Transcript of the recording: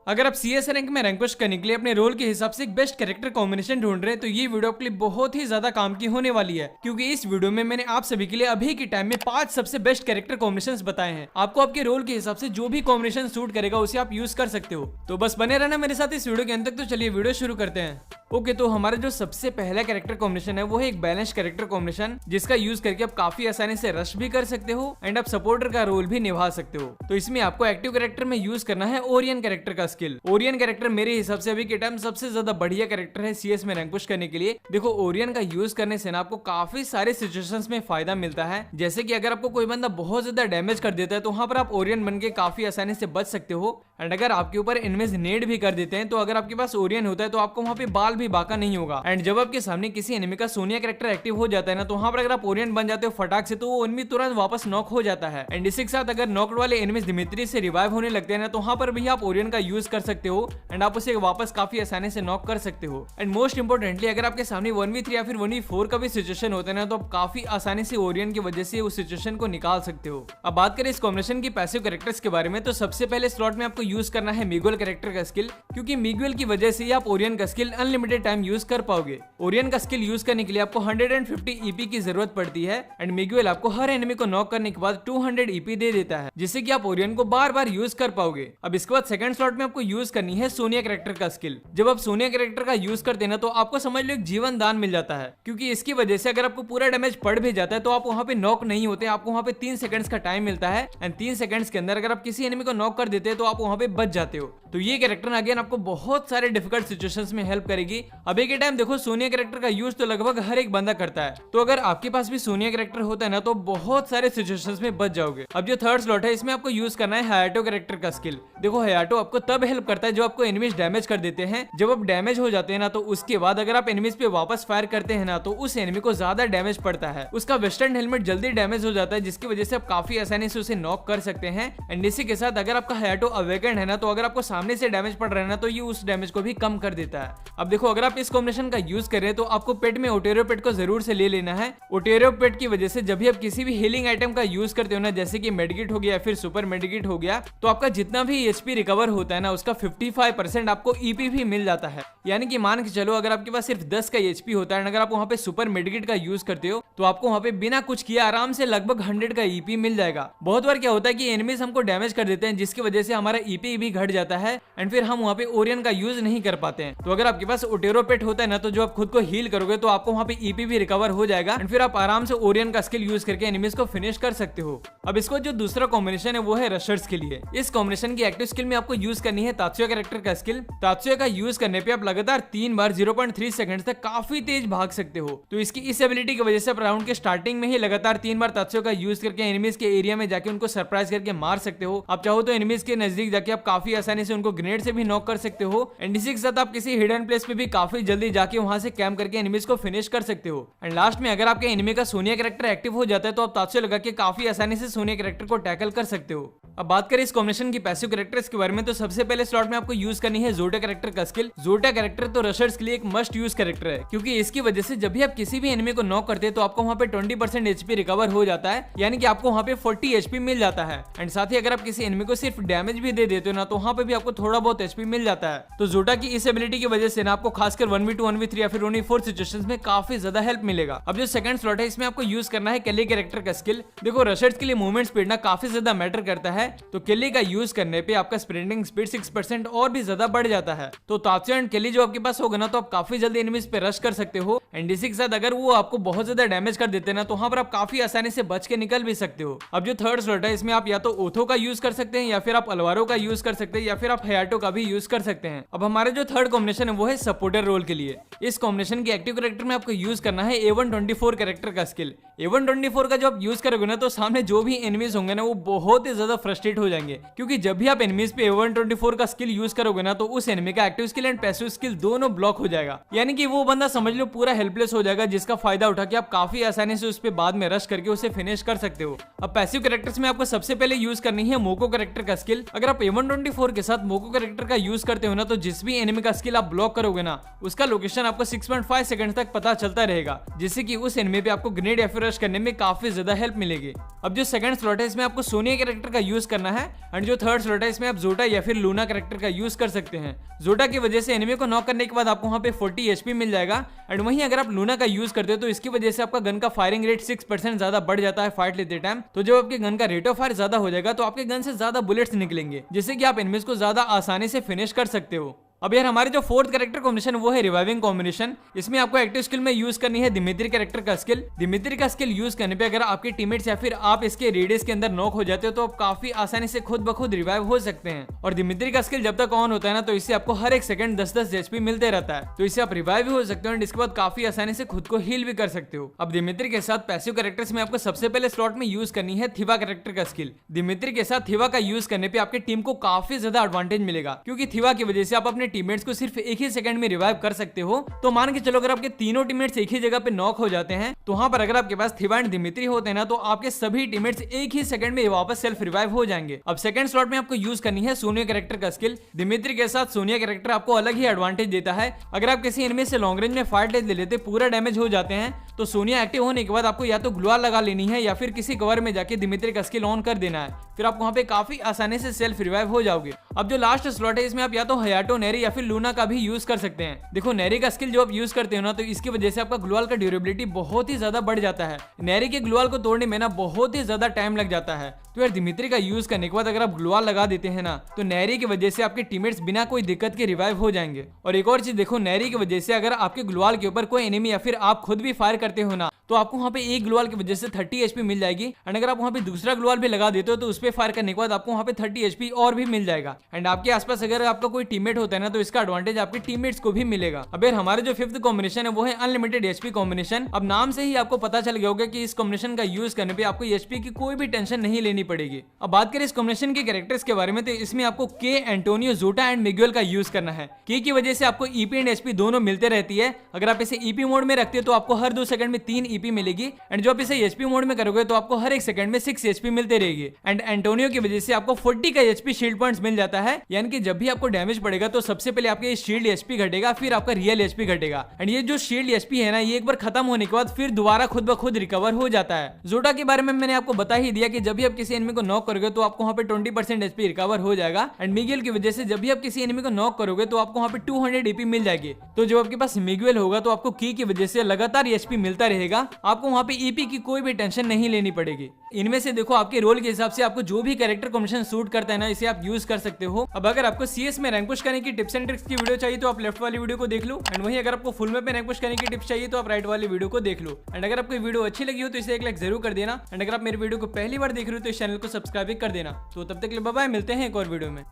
अगर आप CS rank में रैंक पुश करने के लिए अपने रोल के हिसाब से एक बेस्ट कैरेक्टर कॉम्बिनेशन ढूंढ रहे हैं तो ये वीडियो आपके लिए बहुत ही ज्यादा काम की होने वाली है, क्योंकि इस वीडियो में मैंने आप सभी के लिए अभी के टाइम में 5 सबसे बेस्ट कैरेक्टर कॉम्बिनेशंस बताए हैं। आपको आपके रोल के हिसाब से जो भी कॉम्बिनेशन सूट करेगा उसे आप यूज कर सकते हो। तो बस बने रहना मेरे साथ इस वीडियो के अंत तक। तो चलिए वीडियो शुरू करते हैं। ओके, तो हमारा जो सबसे पहला कैरेक्टर कॉम्बिनेशन है वो है एक बैलेंस कैरेक्टर कॉम्बिनेशन, जिसका यूज करके आप काफी आसानी से रश भी कर सकते हो एंड आप सपोर्टर का रोल भी निभा सकते हो। तो इसमें आपको एक्टिव कैरेक्टर में यूज करना है ओरियन कैरेक्टर का स्किल। ओरियन कैरेक्टर मेरे हिसाब से अभी के टाइम सबसे ज्यादा बढ़िया कैरेक्टर है CS में रैंक पुश करने के लिए। देखो, ओरियन का यूज करने से ना आपको काफी सारे सिचुएशंस में फायदा मिलता है। जैसे कि अगर आपको कोई बंदा बहुत ज्यादा डैमेज कर देता है तो वहां पर आप ओरियन बन के काफी आसानी से बच सकते हो। एंड अगर आपके ऊपर एनिमीज नेड भी कर देते हैं तो अगर आपके पास ओरियन होता है तो आपको वहां पे बाल भी बाका नहीं होगा। एंड जब आपके सामने किसी एनिमी का सोनिया कैरेक्टर एक्टिव हो जाता है ना, तो वहां पर अगर आप ओरियन बन जाते हो फटाक से तो वो एनिमी तुरंत वापस नॉक हो जाता है। एंड इसी के साथ अगर नॉकड वाले एनिमीज दिमित्री से रिवाइव होने लगते हैं ना, तो वहां पर भी आप ओरियन का यूज कर सकते हो एंड आप उसे वापस काफी आसानी से नॉक कर सकते हो। एंड मोस्ट इंपोर्टेंटली अगर आपके सामने 1v3 या फिर 1v4 का भी सिचुएशन होता है ना, तो आप काफी आसानी से ओरियन की वजह से उस सिचुएशन को निकाल सकते हो। अब बात करें इस कॉम्बिनेशन की पैसिव कैरेक्टर्स के बारे में, तो सबसे पहले स्लॉट में आपको यूज करना है मिगुएल कैरेक्टर का स्किल, क्योंकि मिगुएल की वजह से आप ओरियन का स्किल अनलिमिटेड टाइम यूज कर पाओगे। ओरियन का स्किल यूज करने के लिए आपको 150 EP की जरूरत पड़ती है एंड मिगुएल आपको हर एनिमी को नॉक करने के बाद 200 EP दे देता है, जिससे कि आप ओरियन को बार बार यूज कर पाओगे। अब इसके बाद सेकंड स्लॉट में आपको यूज करनी है सोनिया कैरेक्टर का स्किल। जब आप सोनिया कैरेक्टर का यूज करते हैं ना, तो आपको समझ लो एक जीवन दान मिल जाता है, क्योंकि इसकी वजह से अगर आपको पूरा डैमेज पड़ भी जाता है तो आप वहां पे नॉक नहीं होते। आपको वहां पे 3 सेकंड्स का टाइम मिलता है एंड 3 सेकंड्स के अंदर अगर आप किसी एनिमी को नॉक कर देते हैं तो आप वहां पे बच जाते हो। तो ये कैरेक्टर अगेन आपको बहुत सारे डिफिकल्ट सिचुएशंस में हेल्प करेगी। अभी के टाइम देखो, सोनिया कैरेक्टर का यूज तो लगभग हर एक बंदा करता है, तो अगर आपके पास भी सोनिया कैरेक्टर होता है ना, तो बहुत सारे सिचुएशंस में बच जाओगे। अब जो थर्ड स्लॉट है इसमें आपको यूज करना है हायाटो कैरेक्टर का स्किल। देखो, हायाटो आपको तब हेल्प करता है जब आपको एनिमीज डैमेज कर देते हैं। जब आप डैमेज हो जाते हैं ना, तो उसके बाद अगर आप एनिमीज पे वापस फायर करते हैं ना, तो उस एनिमी को ज्यादा डैमेज पड़ता है। उसका वेस्टर्न हेलमेट जल्दी डैमेज हो जाता है, जिसकी वजह से आप काफी आसानी से उसे नॉक कर सकते हैं। एंड इसी के साथ अगर आपका हायाटो अवेकेंड है ना, तो अगर आपको सामने से डैमेज पड़ रहा है ना, तो ये उस डैमेज को भी कम कर देता है। अब देखो, अगर आप इस कॉम्बिनेशन का यूज कर रहे हैं तो आपको पेट में ओटेरो पेट को जरूर से ले लेना है। ओटेरो पेट की वजह से जब भी आप किसी भी हीलिंग आइटम का यूज करते हो ना, जैसे कि मेडिकिट हो गया या फिर सुपर मेडिकिट हो गया, तो आपका जितना भी HP रिकवर होता है ना, उसका 55% आपको EP भी मिल जाता है। यानी कि मान के चलो, अगर आपके पास सिर्फ 10 का HP होता है, अगर आप वहां पे सुपर मेडिकिट का यूज करते हो तो आपको वहां पे बिना कुछ किए आराम से लगभग 100 का EP मिल जाएगा। बहुत बार क्या होता है कि एनिमीज हमको डैमेज कर देते हैं, जिसकी वजह से हमारा EP भी घट जाता है एंड फिर हम वहां पे ओरियन का यूज नहीं कर पाते हैं। तो अगर आपके पास ओटेरो पेट होता है ना, तो जो आप खुद को हील करोगे तो आपको वहां पे EP भी रिकवर हो जाएगा एंड फिर आप आराम से ओरियन का स्किल यूज करके एनिमीज को फिनिश कर सकते हो। अब इसको जो दूसरा कॉम्बिनेशन है वो है रशर्स के लिए। इस कॉम्बिनेशन की एक्टिव स्किल में आपको यूज करनी है तात्सुया कैरेक्टर का स्किल। तात्सुया का यूज करने पे आप लगातार 3 बार 0.3 सेकंड तक काफी तेज भाग सकते हो। तो इसकी इस एबिलिटी की वजह से आप राउंड के स्टार्टिंग में ही लगातार 3 बार तात्सुया का यूज करके एनिमीज के एरिया में जाके उनको सरप्राइज करके मार सकते हो। आप चाहो तो एनिमीज के नजदीक जाके आप काफी आसानी से उनको ग्रेनेड से भी नॉक कर सकते हो एंड इसी के साथ आप किसी हिडन प्लेस पे भी काफी जल्दी जाके वहां से कैम्प करके एनिमीज को फिनिश कर सकते हो। एंड लास्ट में अगर आपके एनिमी का सोनिया कैरेक्टर एक्टिव हो जाता है तो आप तात्सुया लगा के काफी आसानी से सोनिया कैरेक्टर को टैकल कर सकते हो। अब बात करें इस कॉम्बिनेशन की पैसिव कैरेक्टर्स के बारे में, तो सबसे पहले स्लॉट में आपको यूज करनी है जोटा कैरेक्टर का स्किल। जोटा कैरेक्टर तो रशर्स के लिए एक मस्ट यूज कैरेक्टर है, क्योंकि इसकी वजह से जब भी आप किसी भी एनिमी को नॉक करते हैं तो आपको वहां पे 20% HP रिकवर हो जाता है, यानी कि आपको वहां पे 40 HP मिल जाता है। एंड साथ ही अगर आप किसी एनिमी को सिर्फ डैमेज भी दे देते हो ना, तो वहां पे भी आपको थोड़ा बहुत HP मिल जाता है। तो जोटा की इस एबिलिटी की वजह से ना आपको खासकर 1v2 1v3 या फिर 1v4 सिचुएशंस में काफी ज्यादा हेल्प मिलेगा। अब जो सेकंड स्लॉट है इसमें आपको यूज करना है केली कैरेक्टर का स्किल। देखो, रशर्स के लिए मूवमेंट स्पीड ना काफी ज्यादा मैटर करता है, तो केली का यूज करने पे आपका स्प्रिंटिंग स्पीड 6% और भी ज्यादा बढ़ जाता है। तो तात्सुया एंड केली जो आपके पास होगा ना, तो आप काफी जल्दी एनिमीज पे रश कर सकते हो एंड इसी के साथ अगर वो आपको बहुत ज्यादा डैमेज कर देते हैं ना, तो वहां पर आप काफी आसानी से बच के निकल भी सकते हो। अब जो थर्ड स्लॉट है इसमें आप या तो ओथो का यूज कर सकते हैं या फिर आप अलवारो का यूज कर सकते हैं या फिर आप हायाटो का भी यूज कर सकते हैं। अब हमारे जो थर्ड कॉम्बिनेशन है वो है सपोर्टर रोल के लिए। इस कॉम्बिनेशन की एक्टिव कैरेक्टर में आपको यूज करना है A124 कैरेक्टर का स्किल। A124 का जो आप यूज करोगे ना, तो सामने जो भी एनिमीज होंगे ना, वो बहुत ही ज्यादा फ्रस्ट्रेट हो जाएंगे, क्योंकि जब भी आप एनिमीज पे A124 का स्किल यूज करोगे ना, तो उस एनिमी का active skill and passive skill दोनों ब्लॉक हो जाएगा। यानी कि वो बंदा समझ लो पूरा हेल्पलेस हो जाएगा, जिसका फायदा उठा के आप काफी आसानी से उस पे बाद में रश करके उसे फिनिश कर सकते हो। अब पैसिव कैरेक्टर्स में आपको सबसे पहले यूज करनी है मोको कैरेक्टर का स्किल। अगर आप A124 के साथ मोको कैरेक्टर का यूज करते हो ना, तो जिस भी एनिमी का स्किल आप ब्लॉक करोगे ना, उसका लोकेशन आपको 6.5 सेकंड तक पता चलता रहेगा, जिससे कि उस एनिमी पे आपको ग्रेनेड या फिर रश करने में काफी ज्यादा हेल्प मिलेगी। अब जो सेकंड स्लॉट है इसमें आपको सोनिया कैरेक्टर का यूज यूज करना है। एंड जो थर्ड स्लॉट है इसमें आप जोटा या फिर लूना कैरेक्टर का यूज कर सकते हैं। जोटा की वजह से एनिमी को नॉक करने के बाद आपको वहां पे 40 एचपी मिल जाएगा। एंड वहीं अगर आप लूना का यूज करते हो तो इसकी वजह से आपका गन का फायरिंग रेट 6% ज्यादा बढ़ जाता है फाइट लेते टाइम। तो जब आपके गन का रेट ऑफ फायर ज्यादा हो जाएगा तो आपके गन से ज्यादा बुलेट्स निकलेंगे, जिससे कि आप एनिमीज को ज्यादा आसानी से फिनिश कर सकते हो। अब यार हमारे जो फोर्थ कैरेक्टर कॉम्बिनेशन वो है रिवाइविंग कॉम्बिनेशन। इसमें आपको एक्टिव स्किल में यूज करनी है दिमित्री कैरेक्टर का स्किल। दिमित्री का स्किल यूज करने पे अगर आपके टीममेट्स या फिर आप इसके रेडियस के अंदर नॉक हो जाते हो तो आप काफी आसानी से खुद ब खुद रिवाइव हो सकते हैं। और दिमित्री का स्किल जब तक ऑन होता है ना तो इससे आपको हर एक सेकंड 10-10 एचपी मिलते रहता है, तो इससे आप रिवाइव भी हो सकते हो एंड इसके बाद काफी आसानी से खुद को हील भी कर सकते हो। अब दिमित्री के साथ पैसिव कैरेक्टर्स में आपको सबसे पहले स्लॉट में यूज करनी है थिवा कैरेक्टर का स्किल। दिमित्री के साथ थिवा का यूज करने पे आपके टीम को काफी ज्यादा एडवांटेज मिलेगा, क्योंकि थिवा की वजह से आप अपने टीममेट्स को सिर्फ एक ही सेकंड में रिवाइव कर सकते हो। तो मान के चलो अगर आपके तीनों टीममेट्स एक ही जगह पे नॉक हो जाते हैं तो वहां पर अगर आपके पास थिवा एंड दिमित्री होते हैं ना तो आपके सभी टीममेट्स एक ही सेकंड में वापस सेल्फ रिवाइव हो जाएंगे। अब सेकंड स्लॉट में आपको यूज करनी है सोनिया कैरेक्टर का स्किल। दिमित्री के साथ सोनिया कैरेक्टर आपको अलग ही एडवांटेज देता है। अगर आप किसी एनिमी से लॉन्ग रेंज में फाइट ले लेते पूरा डैमेज हो जाते हैं तो सोनिया एक्टिव होने के बाद आपको या तो ग्लूवाल लगा लेनी है या फिर किसी कवर में जाके दिमित्री का स्किल ऑन कर देना है, फिर आप वहां पे काफी आसानी से सेल्फ रिवाइव हो जाओगे। अब जो लास्ट स्लॉट है इसमें आप या तो हयाटो, नेरी या फिर लूना का भी यूज कर सकते हैं। देखो नेरी का स्किल जो आप यूज करते हो ना तो इसकी वजह से आपका ग्लूवाल का ड्यूरेबिलिटी बहुत ही ज्यादा बढ़ जाता है। नेरी के ग्लूवाल को तोड़ने में ना बहुत ही ज्यादा टाइम लग जाता है। तो यार दिमित्री का यूज करने के बाद अगर आप ग्लूवाल लगा देते हैं ना तो नेरी की वजह से आपके टीममेट्स बिना कोई दिक्कत के रिवाइव हो जाएंगे। और एक और चीज देखो, नेरी की वजह से अगर आपके ग्लूवाल के ऊपर कोई एनिमी या फिर आप खुद भी फायर करते हो ना तो आपको वहां पे एक ग्लूवाल की वजह से 30 एचपी मिल जाएगी। एंड अगर आप वहां पे दूसरा ग्लूवाल भी लगा देते हो तो उस पे फायर करने के बाद आपको वहां पे 30 एचपी और भी मिल जाएगा। एंड आपके आसपास अगर आपका कोई टीममेट होता है ना तो इसका एडवांटेज आपके टीममेट्स को भी मिलेगा। अब यार हमारे जो फिफ्थ कॉम्बिनेशन है वो है अनलिमिटेड एचपी कॉम्बिनेशन। अब नाम से ही आपको पता चल गया होगा कि इस कॉम्बिनेशन का यूज करने पे आपको एचपी की कोई भी टेंशन नहीं लेनी पड़ेगी। अब बात करें इस कॉम्बिनेशन के कैरेक्टर्स के बारे में तो इसमें आपको के, एंटोनियो, जोटा एंड मिगुएल का यूज करना है। के की वजह से आपको ईपी एंड एचपी दोनों मिलते रहती है। अगर आप इसे ईपी मोड में रखते हो तो आपको हर 2 सेकंड में 3 ईपी मिलेगी। एंड जो आप इसे एचपी मोड में करोगे तो आपको हर एक सेकंड में 6 एचपी मिलते रहेगी। एंड एंटोनियो की वजह से आपको 40 का एचपी शील्ड पॉइंट्स मिल जाता है, यानी कि जब भी आपको डैमेज पड़ेगा तो सबसे पहले आपके शील्ड एचपी घटेगा, फिर आपका रियल एचपी घटेगा। एंड ये जो शील्ड एचपी है ना ये एक बार खत्म होने के बाद फिर दोबारा खुद ब खुद रिकवर हो जाता है। जोटा के बारे में मैंने आपको बता ही दिया कि जब भी आप किसी एनिमी को नॉक करोगे तो आपको वहां पे 20% एचपी रिकवर हो जाएगा। एंड मिगुएल की वजह से जब भी आप किसी एनिमी को नॉक करोगे तो आपको वहां पे 200 एपी मिल जाएगी। तो जब आपके पास मिगुएल होगा तो आपको की की वजह से लगातार एचपी मिलता रहेगा, आपको वहां पे ईपी की कोई भी टेंशन नहीं लेनी पड़ेगी। इनमें से देखो आपके रोल के हिसाब से आपको जो भी कैरेक्टर कॉम्बिनेशन सूट करता है ना इसे आप यूज कर सकते हो। अब अगर आपको सीएस में रैंक पुश करने की टिप्स एंड ट्रिक्स की वीडियो चाहिए तो आप लेफ्ट वाली वीडियो को देख लो। एंड वहीं अगर आपको फुल मैप में रैंक पुश करने की टिप्स चाहिए तो आप राइट वाली वीडियो को देख लो। एंड अगर आपको वीडियो अच्छी लगी हो तो इसे एक लाइक जरूर कर देना। एंड अगर आप मेरी वीडियो को पहली बार देख रहे हो तो इस चैनल को सब्सक्राइब कर देना। तो तब तक के लिए बाय बाय, मिलते हैं एक और वीडियो में।